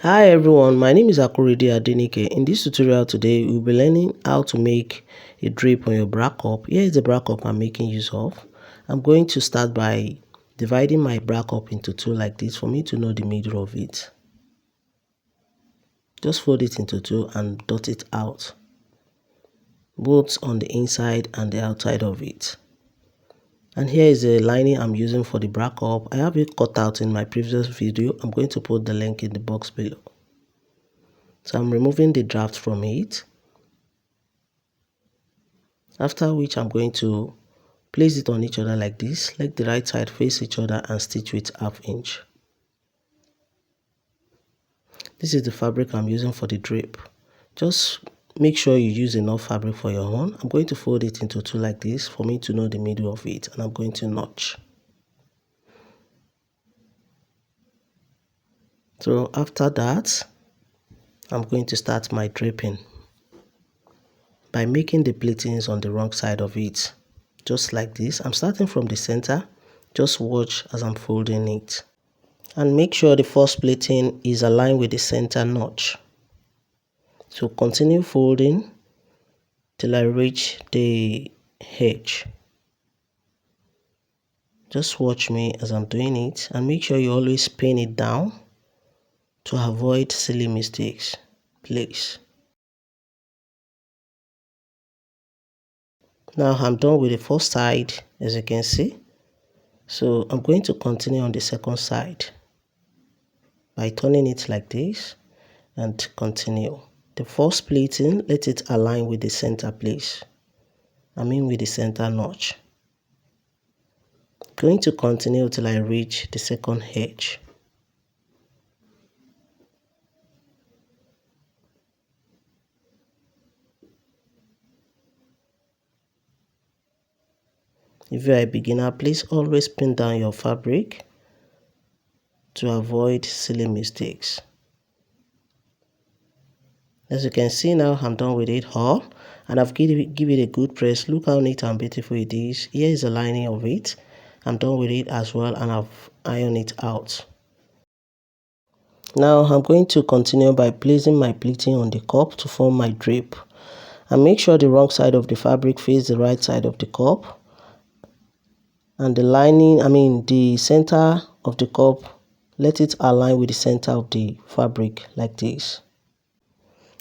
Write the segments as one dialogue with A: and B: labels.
A: Hi everyone, my name is Akurede Adenike. In this tutorial today, we'll be learning how to make a drape on your bra cup. Here is the bra cup I'm making use of. I'm going to start by dividing my bra cup into two like this for me to know the middle of it. Just fold it into two and dot it out, both on the inside and the outside of it. And here is the lining I'm using for the bra cup. I have it cut out in my previous video. I'm going to put the link in the box below. So I'm removing the draft from it, after which I'm going to place it on each other like this. Let the right side face each other and stitch with 1/2 inch. This is the fabric I'm using for the drape. Just make sure you use enough fabric for your own. I'm going to fold it into two like this for me to know the middle of it, and I'm going to notch. So after that, I'm going to start my draping by making the pleatings on the wrong side of it, just like this. I'm starting from the center. Just watch as I'm folding it, and make sure the first pleating is aligned with the center notch. So continue folding till I reach the edge. Just watch me as I'm doing it, and make sure you always pin it down to avoid silly mistakes, please. Now I'm done with the first side, as you can see. So I'm going to continue on the second side by turning it like this and continue. The first pleating, let it align with the center place. With the center notch. Going to continue till I reach the second edge. If you are a beginner, please always pin down your fabric to avoid silly mistakes. As you can see now, I'm done with it all, and I've give it a good press. Look how neat and beautiful it is. Here is the lining of it. I'm done with it as well, and I've ironed it out. Now I'm going to continue by placing my pleating on the cup to form my drape. And make sure the wrong side of the fabric faces the right side of the cup. And the lining, the center of the cup, let it align with the center of the fabric like this.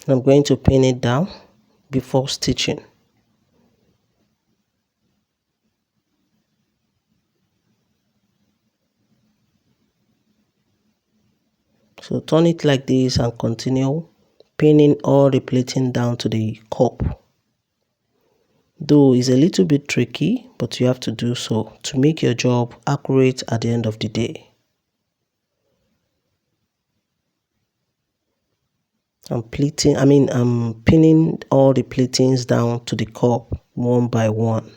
A: I'm going to pin it down before stitching. So turn it like this and continue pinning all the pleating down to the cup. Though it's a little bit tricky, but you have to do so to make your job accurate at the end of the day. I'm pinning all the pleatings down to the cup one by one.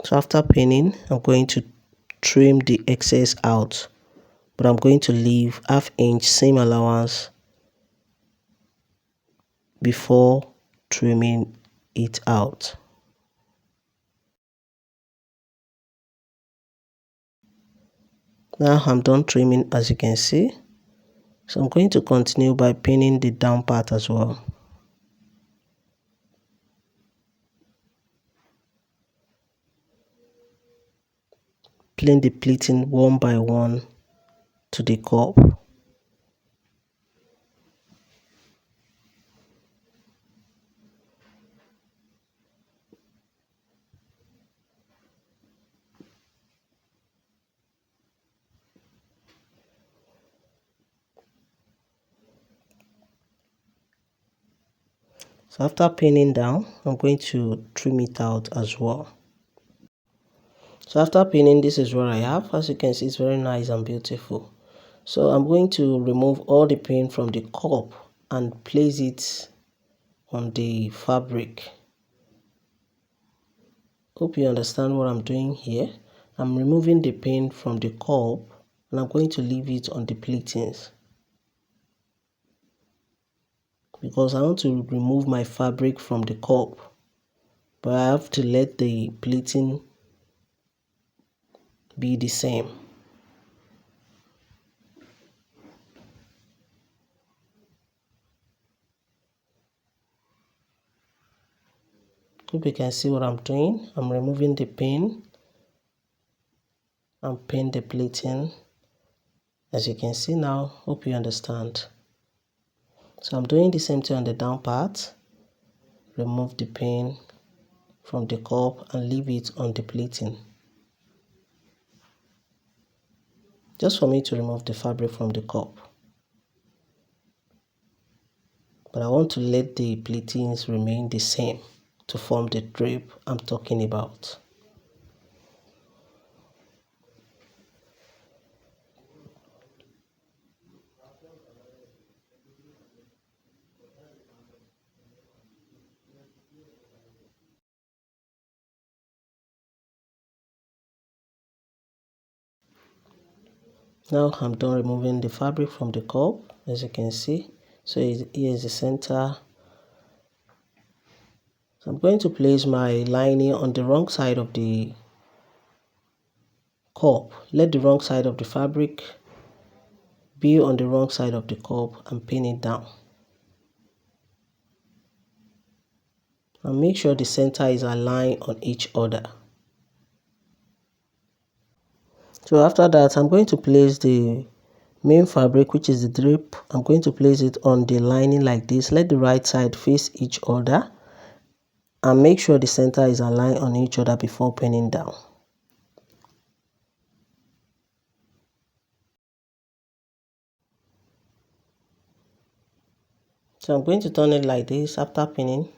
A: So after pinning, I'm going to trim the excess out, but I'm going to leave 1/2 inch seam allowance before trimming it out. Now I'm done trimming, as you can see. So I'm going to continue by pinning the down part as well. Pin the pleating one by one to the cup. So after pinning down, I'm going to trim it out as well. So after pinning, this is what I have. As you can see, it's very nice and beautiful. So I'm going to remove all the pin from the cup and place it on the fabric. Hope you understand what I'm doing here. I'm removing the pin from the cup and I'm going to leave it on the pleatings, because I want to remove my fabric from the cup but I have to let the pleating be the same. Hope you can see what I'm doing. I'm removing the pin and pin the pleating. As you can see now, hope you understand. So I'm doing the same thing on the down part. Remove the pin from the cup and leave it on the pleating. Just for me to remove the fabric from the cup. But I want to let the pleatings remain the same to form the drape I'm talking about. Now I'm done removing the fabric from the cup, as you can see. So here is the center. So I'm going to place my lining on the wrong side of the cup. Let the wrong side of the fabric be on the wrong side of the cup and pin it down. And make sure the center is aligned on each other. So after that, I'm going to place the main fabric, which is the drape. I'm going to place it on the lining like this. Let the right side face each other and make sure the center is aligned on each other before pinning down. So I'm going to turn it like this after pinning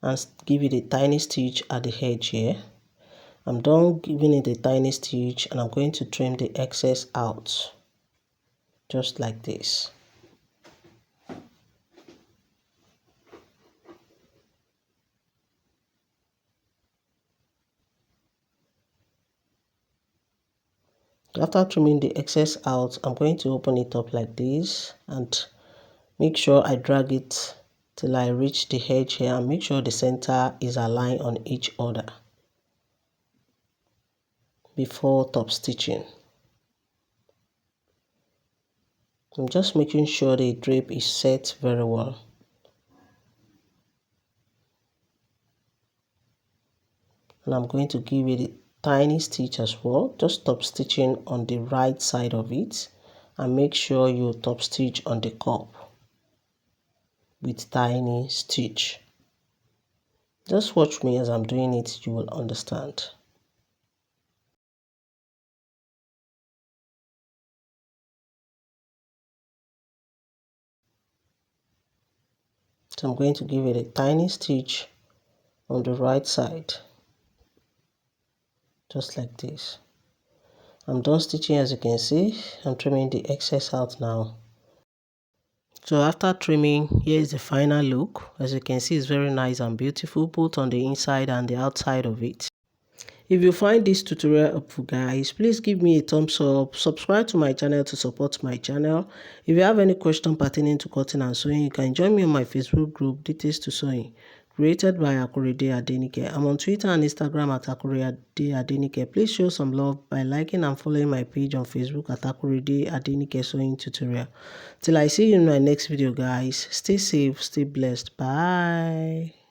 A: and give it a tiny stitch at the edge here. I'm done giving it a tiny stitch and I'm going to trim the excess out, just like this. After trimming the excess out, I'm going to open it up like this and make sure I drag it till I reach the edge here and make sure the center is aligned on each other before top stitching. I'm just making sure the drape is set very well. And I'm going to give it a tiny stitch as well. Just top stitching on the right side of it and make sure you top stitch on the cup with tiny stitch. Just watch me as I'm doing it, you will understand. So I'm going to give it a tiny stitch on the right side, just like this. I'm done stitching, as you can see. I'm trimming the excess out now. So after trimming, here is the final look. As you can see, it's very nice and beautiful, both on the inside and the outside of it. If you find this tutorial helpful, guys, please give me a thumbs up, subscribe to my channel to support my channel. If you have any question pertaining to cutting and sewing, you can join me on my Facebook group, Details to Sewing, created by Akorede Adenike. I'm on Twitter and Instagram at Akorede Adenike. Please show some love by liking and following my page on Facebook at Akorede Adenike Sewing Tutorial. Till I see you in my next video, guys, stay safe, stay blessed. Bye.